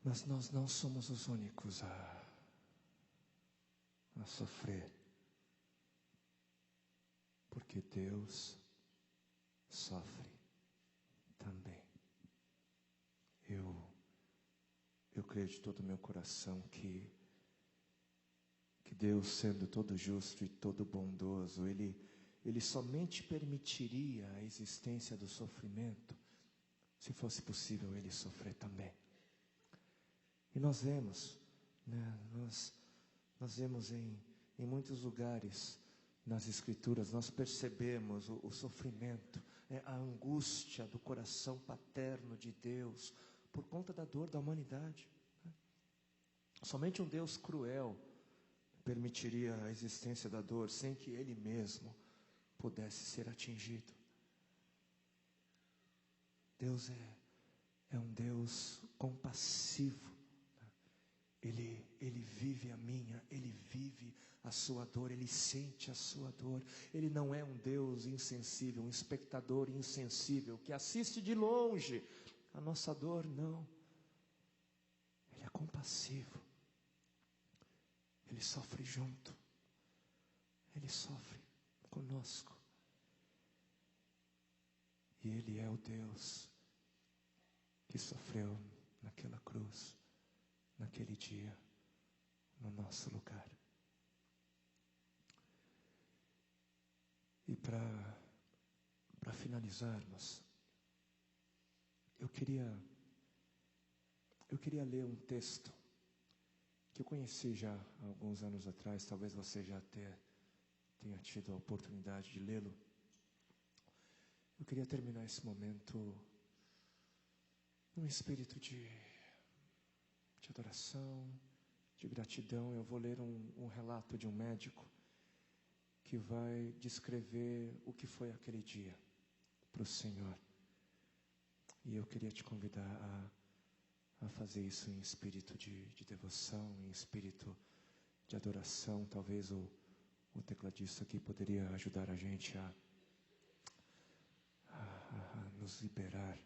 Mas nós não somos os únicos a sofrer. Porque Deus sofre também. Eu creio de todo o meu coração que Deus, sendo todo justo e todo bondoso, Ele somente permitiria a existência do sofrimento, se fosse possível Ele sofrer também. E nós vemos, né, nós vemos em muitos lugares nas Escrituras, nós percebemos o sofrimento, a angústia do coração paterno de Deus, por conta da dor da humanidade. Somente um Deus cruel permitiria a existência da dor, sem que Ele mesmo pudesse ser atingido. Deus é um Deus compassivo. Ele vive a minha, Ele vive a sua dor, Ele sente a sua dor. Ele não é um Deus insensível, um espectador insensível, que assiste de longe a nossa dor, não. Ele é compassivo. Ele sofre junto. Ele sofre conosco. E Ele é o Deus que sofreu naquela cruz, naquele dia, no nosso lugar. E para finalizarmos, eu queria ler um texto que eu conheci já há alguns anos atrás. Talvez você já tenha tido a oportunidade de lê-lo. Eu queria terminar esse momento num espírito de adoração, de gratidão. Eu vou ler um relato de um médico que vai descrever o que foi aquele dia para o Senhor. E eu queria te convidar a fazer isso em espírito de devoção, em espírito de adoração. Talvez o tecladista aqui poderia ajudar a gente a nos liberar.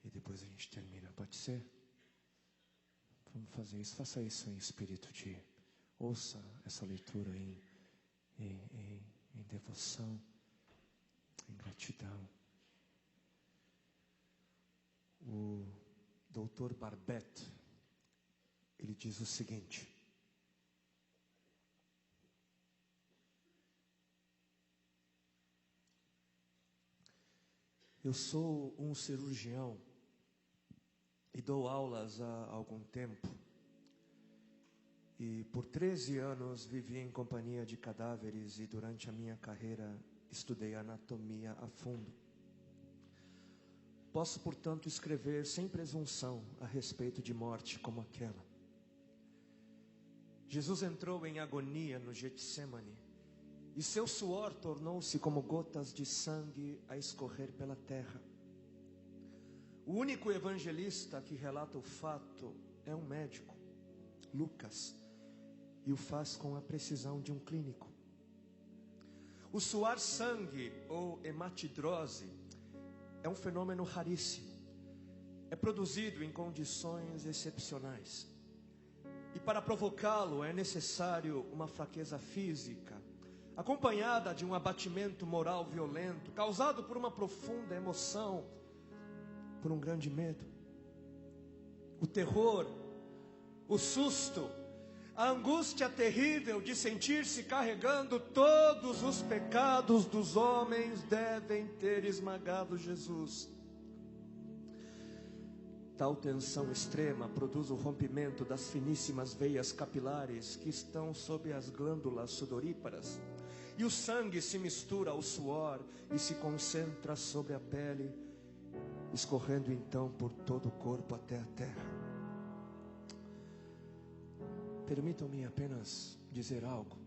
E depois a gente termina, pode ser? Vamos fazer isso, faça isso em espírito de... Ouça essa leitura em devoção, em gratidão. O Dr. Barbet, ele diz o seguinte: eu sou um cirurgião e dou aulas há algum tempo. E por 13 anos vivi em companhia de cadáveres e durante a minha carreira estudei anatomia a fundo. Posso, portanto, escrever sem presunção a respeito de morte como aquela. Jesus entrou em agonia no Getsemane e seu suor tornou-se como gotas de sangue a escorrer pela terra. O único evangelista que relata o fato é um médico, Lucas, e o faz com a precisão de um clínico. O suar sangue, ou hematidrose, é um fenômeno raríssimo. É produzido em condições excepcionais. E para provocá-lo é necessário uma fraqueza física, acompanhada de um abatimento moral violento, causado por uma profunda emoção, por um grande medo. O terror, o susto, a angústia terrível de sentir-se carregando todos os pecados dos homens devem ter esmagado Jesus. Tal tensão extrema produz o rompimento das finíssimas veias capilares que estão sob as glândulas sudoríparas, e o sangue se mistura ao suor e se concentra sobre a pele, escorrendo então por todo o corpo até a terra. Permitam-me apenas dizer algo.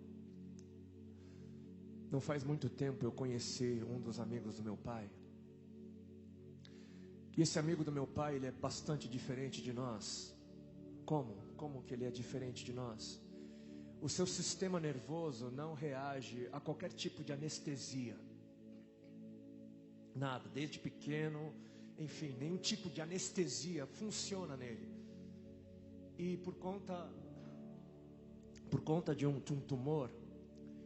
Não faz muito tempo eu conheci um dos amigos do meu pai. E esse amigo do meu pai, ele é bastante diferente de nós. Como que ele é diferente de nós? O seu sistema nervoso não reage a qualquer tipo de anestesia. Nada, desde pequeno enfim, nenhum tipo de anestesia funciona nele. E por conta de um tumor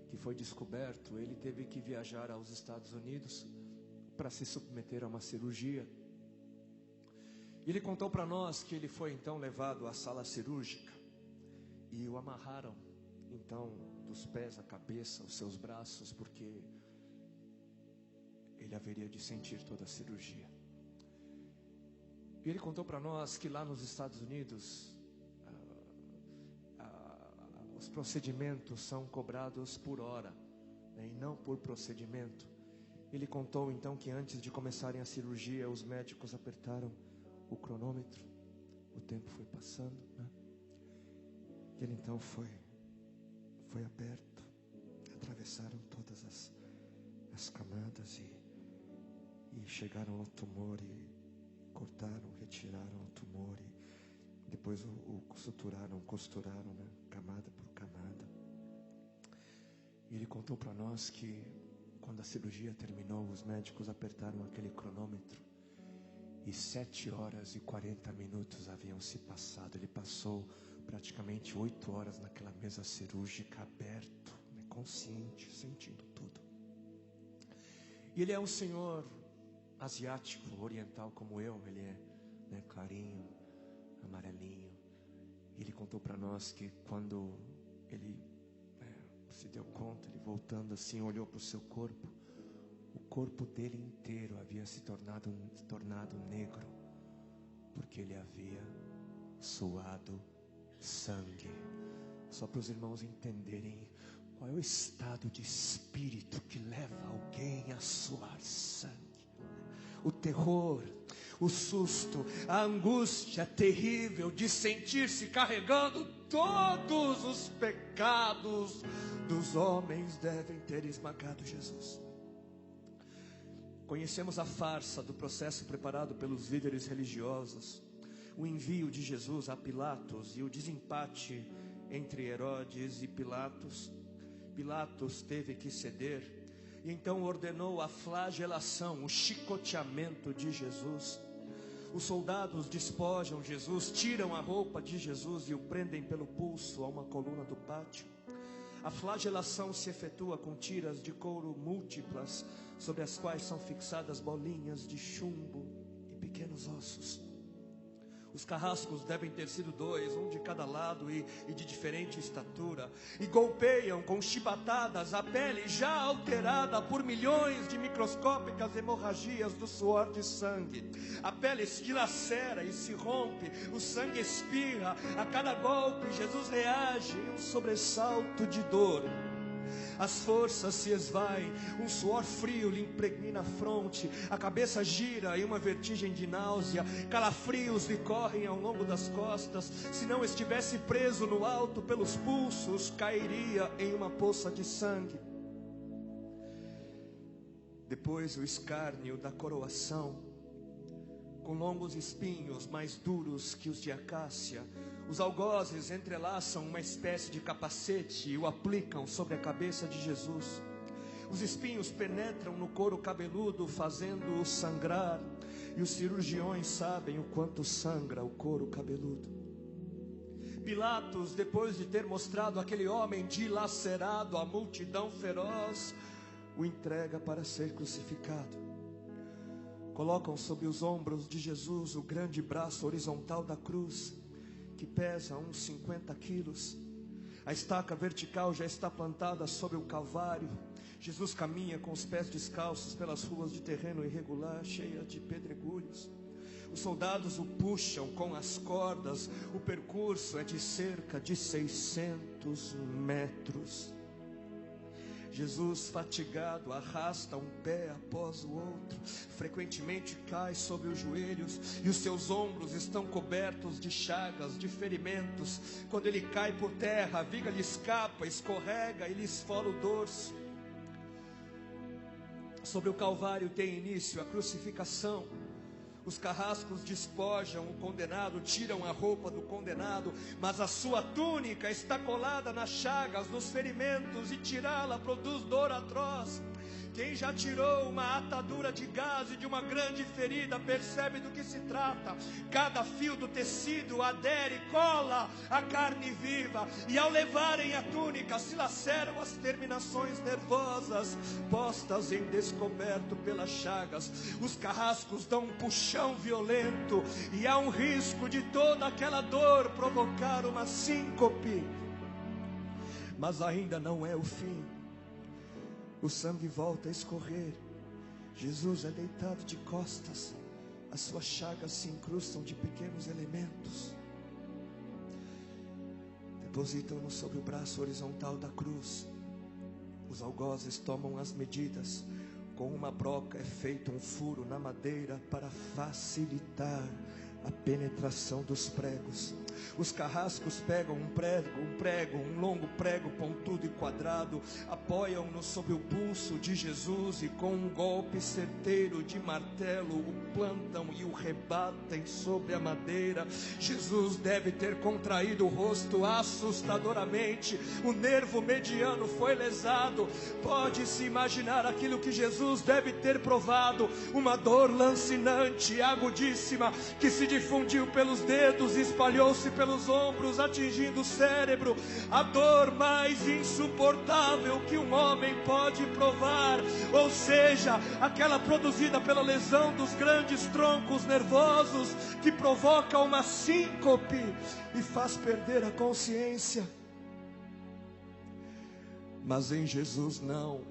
que foi descoberto, ele teve que viajar aos Estados Unidos para se submeter a uma cirurgia. Ele contou para nós que ele foi então levado à sala cirúrgica e o amarraram então dos pés à cabeça, os seus braços, porque ele haveria de sentir toda a cirurgia. E ele contou para nós que lá nos Estados Unidos os procedimentos são cobrados por hora, né, e não por procedimento. Ele contou então que antes de começarem a cirurgia, os médicos apertaram o cronômetro, o tempo foi passando, né? E ele então foi aberto, atravessaram todas as camadas e chegaram ao tumor e cortaram, retiraram o tumor e depois o costuraram, né? Camada por camada. E ele contou para nós que quando a cirurgia terminou, os médicos apertaram aquele cronômetro e 7 horas e 40 minutos haviam se passado. Ele passou praticamente 8 horas naquela mesa cirúrgica, aberto, né, consciente, sentindo tudo. E ele é um senhor asiático, oriental como eu. Ele é, né, clarinho, amarelinho. E ele contou para nós que quando ele se deu conta, ele voltando assim, olhou para o seu corpo, o corpo dele inteiro havia se tornado negro, porque ele havia suado sangue. Só para os irmãos entenderem qual é o estado de espírito que leva alguém a suar sangue. O terror, o susto, a angústia terrível de sentir-se carregando todos os pecados dos homens devem ter esmagado Jesus. Conhecemos a farsa do processo preparado pelos líderes religiosos, o envio de Jesus a Pilatos e o desempate entre Herodes e Pilatos. Pilatos teve que ceder e então ordenou a flagelação, o chicoteamento de Jesus. Os soldados despojam Jesus, tiram a roupa de Jesus e o prendem pelo pulso a uma coluna do pátio. A flagelação se efetua com tiras de couro múltiplas, sobre as quais são fixadas bolinhas de chumbo e pequenos ossos. Os carrascos devem ter sido 2, um de cada lado e de diferente estatura, e golpeiam com chibatadas a pele já alterada por milhões de microscópicas hemorragias do suor de sangue. A pele se dilacera e se rompe, o sangue espirra. A cada golpe Jesus reage em um sobressalto de dor. As forças se esvaem, um suor frio lhe impregna a fronte, a cabeça gira em uma vertigem de náusea, calafrios lhe correm ao longo das costas. Se não estivesse preso no alto pelos pulsos, cairia em uma poça de sangue. Depois o escárnio da coroação, com longos espinhos mais duros que os de acácia. Os algozes entrelaçam uma espécie de capacete e o aplicam sobre a cabeça de Jesus. Os espinhos penetram no couro cabeludo, fazendo-o sangrar, e os cirurgiões sabem o quanto sangra o couro cabeludo. Pilatos, depois de ter mostrado aquele homem dilacerado à multidão feroz, o entrega para ser crucificado. Colocam sobre os ombros de Jesus o grande braço horizontal da cruz, que pesa uns 50 quilos. A estaca vertical já está plantada sobre o Calvário. Jesus caminha com os pés descalços pelas ruas de terreno irregular, cheia de pedregulhos. Os soldados o puxam com as cordas. O percurso é de cerca de 600 metros. Jesus, fatigado, arrasta um pé após o outro, frequentemente cai sobre os joelhos, e os seus ombros estão cobertos de chagas, de ferimentos. Quando ele cai por terra, a viga lhe escapa, escorrega e lhe esfola o dorso. Sobre o Calvário tem início a crucificação. Os carrascos despojam o condenado, tiram a roupa do condenado, mas a sua túnica está colada nas chagas, nos ferimentos, e tirá-la produz dor atroz. Quem já tirou uma atadura de gaze de uma grande ferida percebe do que se trata. Cada fio do tecido adere, cola a carne viva, e ao levarem a túnica se laceram as terminações nervosas postas em descoberto pelas chagas. Os carrascos dão um puxão violento e há um risco de toda aquela dor provocar uma síncope. Mas ainda não é o fim. O sangue volta a escorrer. Jesus é deitado de costas. As suas chagas se incrustam de pequenos elementos. Depositam-no sobre o braço horizontal da cruz. Os algozes tomam as medidas. Com uma broca é feito um furo na madeira para facilitar a penetração dos pregos. Os carrascos pegam um longo prego pontudo e quadrado, apoiam-no sobre o pulso de Jesus e com um golpe certeiro de martelo o plantam e o rebatem sobre a madeira. Jesus deve ter contraído o rosto assustadoramente, o nervo mediano foi lesado. Pode-se imaginar aquilo que Jesus deve ter provado: uma dor lancinante e agudíssima que se difundiu pelos dedos e espalhou-se pelos ombros, atingindo o cérebro. A dor mais insuportável que um homem pode provar, ou seja, aquela produzida pela lesão dos grandes troncos nervosos, que provoca uma síncope e faz perder a consciência. Mas em Jesus não.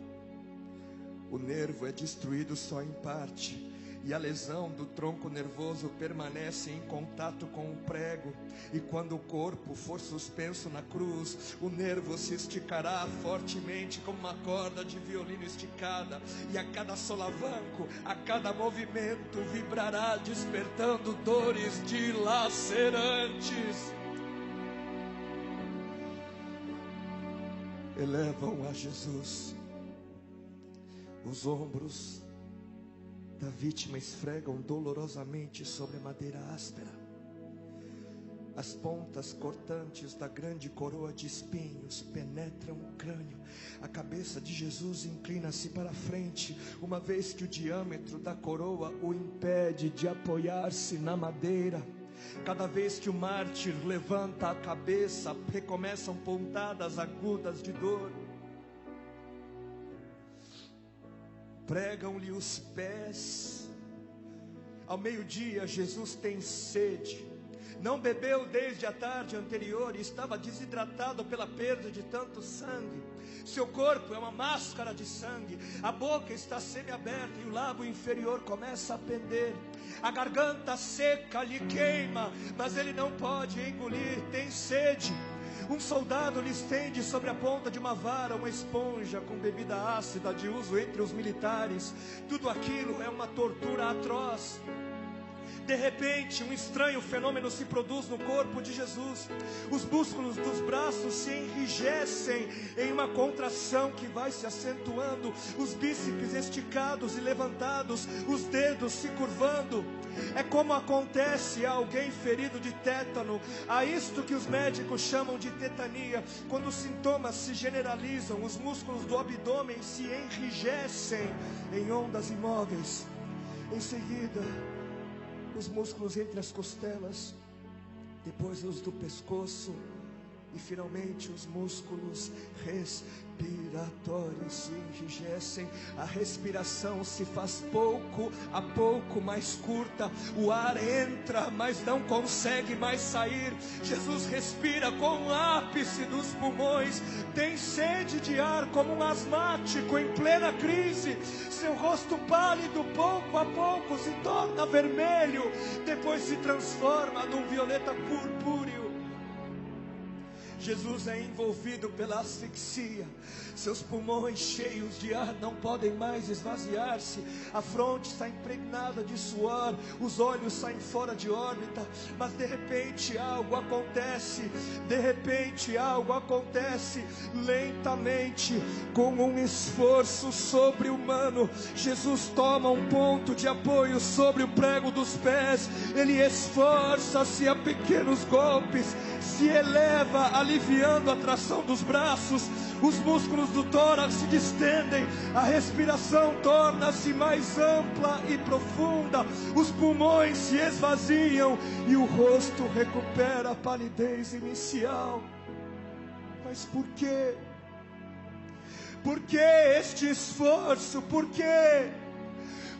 O nervo é destruído só em parte, e a lesão do tronco nervoso permanece em contato com o prego. E quando o corpo for suspenso na cruz, o nervo se esticará fortemente como uma corda de violino esticada, e a cada solavanco, a cada movimento, vibrará despertando dores dilacerantes. Elevam a Jesus. Os ombros da vítima esfregam dolorosamente sobre a madeira áspera. As pontas cortantes da grande coroa de espinhos penetram o crânio. A cabeça de Jesus inclina-se para a frente, uma vez que o diâmetro da coroa o impede de apoiar-se na madeira. Cada vez que o mártir levanta a cabeça, recomeçam pontadas agudas de dor. Pregam-lhe os pés. Ao meio-dia, Jesus tem sede. Não bebeu desde a tarde anterior e estava desidratado pela perda de tanto sangue. Seu corpo é uma máscara de sangue. A boca está semiaberta e o lábio inferior começa a pender. A garganta seca lhe queima, mas ele não pode engolir, tem sede. Um soldado lhe estende sobre a ponta de uma vara uma esponja com bebida ácida de uso entre os militares. Tudo aquilo é uma tortura atroz. De repente, um estranho fenômeno se produz no corpo de Jesus. Os músculos dos braços se enrijecem em uma contração que vai se acentuando. Os bíceps esticados e levantados, os dedos se curvando. É como acontece a alguém ferido de tétano. A isto que os médicos chamam de tetania. Quando os sintomas se generalizam, os músculos do abdômen se enrijecem em ondas imóveis. Em seguida, os músculos entre as costelas, depois os do pescoço e finalmente os músculos respiratórios se enrijecem. A respiração se faz pouco a pouco mais curta. O ar entra, mas não consegue mais sair. Jesus respira com o ápice dos pulmões. Tem sede de ar como um asmático em plena crise. Seu rosto pálido pouco a pouco se torna vermelho, depois se transforma num violeta purpúreo. Jesus é envolvido pela asfixia. Seus pulmões cheios de ar não podem mais esvaziar-se. A fronte está impregnada de suor. Os olhos saem fora de órbita. Mas de repente algo acontece. Lentamente, com um esforço sobre-humano, Jesus toma um ponto de apoio sobre o prego dos pés. Ele esforça-se a pequenos golpes, se eleva, aliviando a tração dos braços. os músculos do tórax se distendem, a respiração torna-se mais ampla e profunda, os pulmões se esvaziam e o rosto recupera a palidez inicial. Mas por quê? Por que este esforço? Por quê?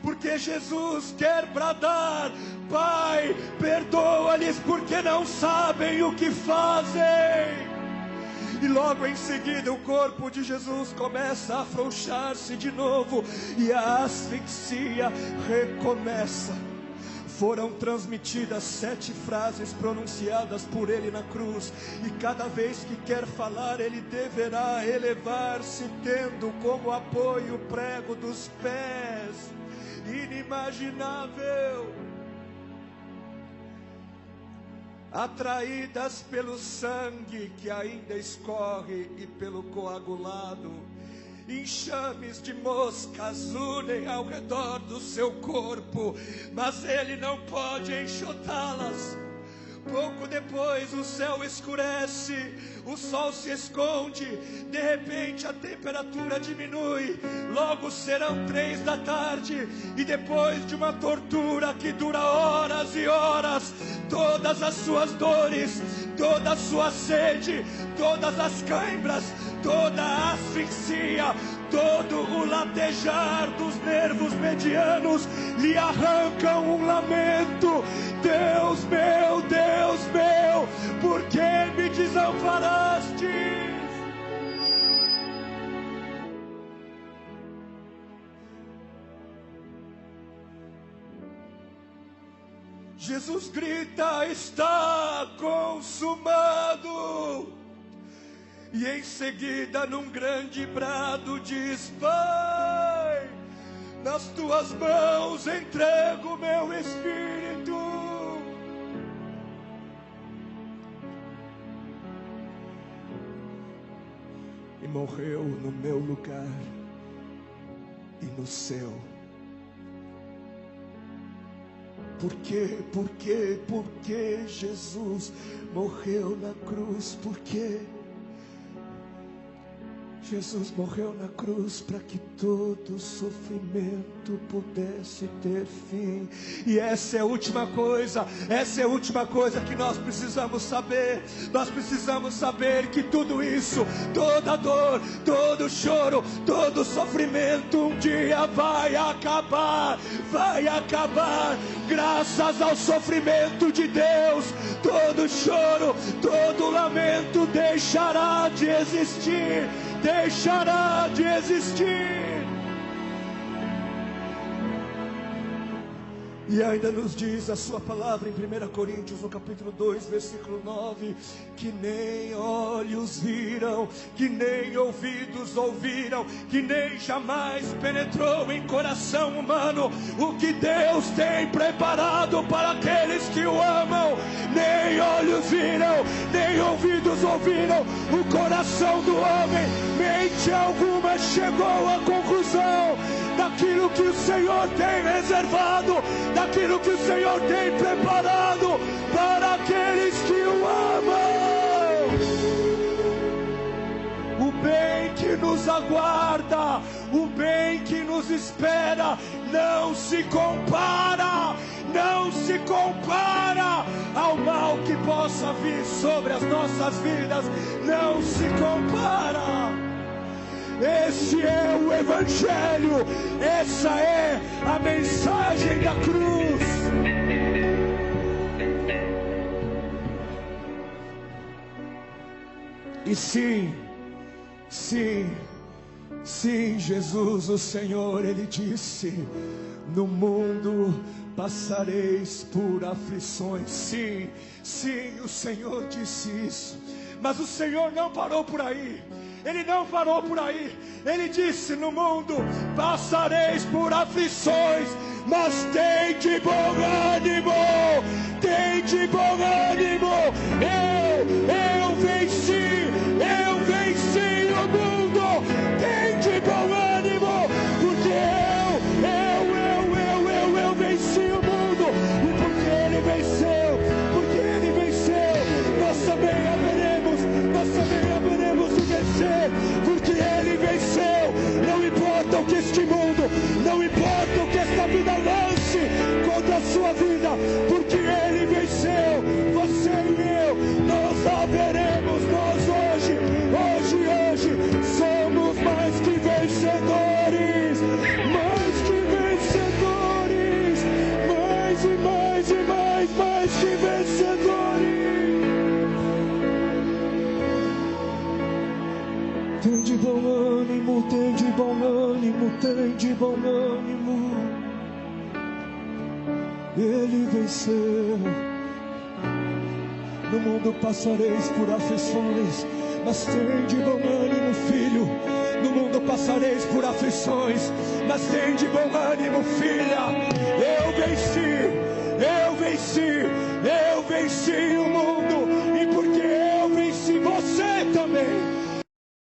Porque Jesus quer bradar: Pai, perdoa-lhes porque não sabem o que fazem. E logo em seguida o corpo de Jesus começa a afrouxar-se de novo e a asfixia recomeça. Foram transmitidas 7 frases pronunciadas por ele na cruz, e cada vez que quer falar ele deverá elevar-se, tendo como apoio o prego dos pés. Inimaginável. Atraídas pelo sangue que ainda escorre e pelo coagulado, enxames de moscas unem ao redor do seu corpo, mas ele não pode enxotá-las. Pouco depois o céu escurece, o sol se esconde, de repente a temperatura diminui, logo serão 3 da tarde, e depois de uma tortura que dura horas e horas, todas as suas dores, toda a sua sede, todas as cãibras, toda a asfixia, todo o latejar dos nervos medianos lhe arrancam um lamento: Deus meu, por que me desamparaste? Jesus grita: está consumado. E em seguida, num grande brado, diz: Pai, nas tuas mãos entrego meu espírito. E morreu no meu lugar e no seu. Por quê? Por quê? Por que Jesus morreu na cruz? Por quê? Jesus morreu na cruz para que todo sofrimento pudesse ter fim. E essa é a última coisa que nós precisamos saber. Nós precisamos saber que tudo isso, toda dor, todo choro, todo sofrimento um dia vai acabar. Vai acabar. Graças ao sofrimento de Deus, todo choro, todo lamento deixará de existir. Deixará de existir. E ainda nos diz a sua palavra em 1 Coríntios, no capítulo 2, versículo 9, que nem olhos viram, que nem ouvidos ouviram, que nem jamais penetrou em coração humano o que Deus tem preparado para aqueles que o amam. Nem olhos viram, nem ouvidos ouviram, o coração do homem, mente alguma chegou à conclusão daquilo que o Senhor tem reservado, daquilo que o Senhor tem preparado para aqueles que o amam. O bem que nos aguarda, o bem que nos espera, não se compara ao mal que possa vir sobre as nossas vidas, não se compara. Esse é o Evangelho, essa é a mensagem da cruz. E sim, Jesus, o Senhor, Ele disse: no mundo passareis por aflições. Sim, o Senhor disse isso. Mas o Senhor não parou por aí. Ele não parou por aí. Ele disse: no mundo passareis por aflições, mas tende bom ânimo. Tende bom ânimo. Eu venci o mundo. Tende bom ânimo, porque eu venci o mundo. E porque Ele venceu, nós também haveremos o vencer. sua vida, porque Ele venceu. Você e eu, nós haveremos, nós hoje somos mais que vencedores, mais que vencedores, mais e mais e mais que vencedores. Tem de bom ânimo, tem de bom ânimo, tem de bom ânimo. Ele venceu. No mundo passareis por aflições, mas tem de bom ânimo, filho. No mundo passareis por aflições, mas tem de bom ânimo, filha. Eu venci o mundo.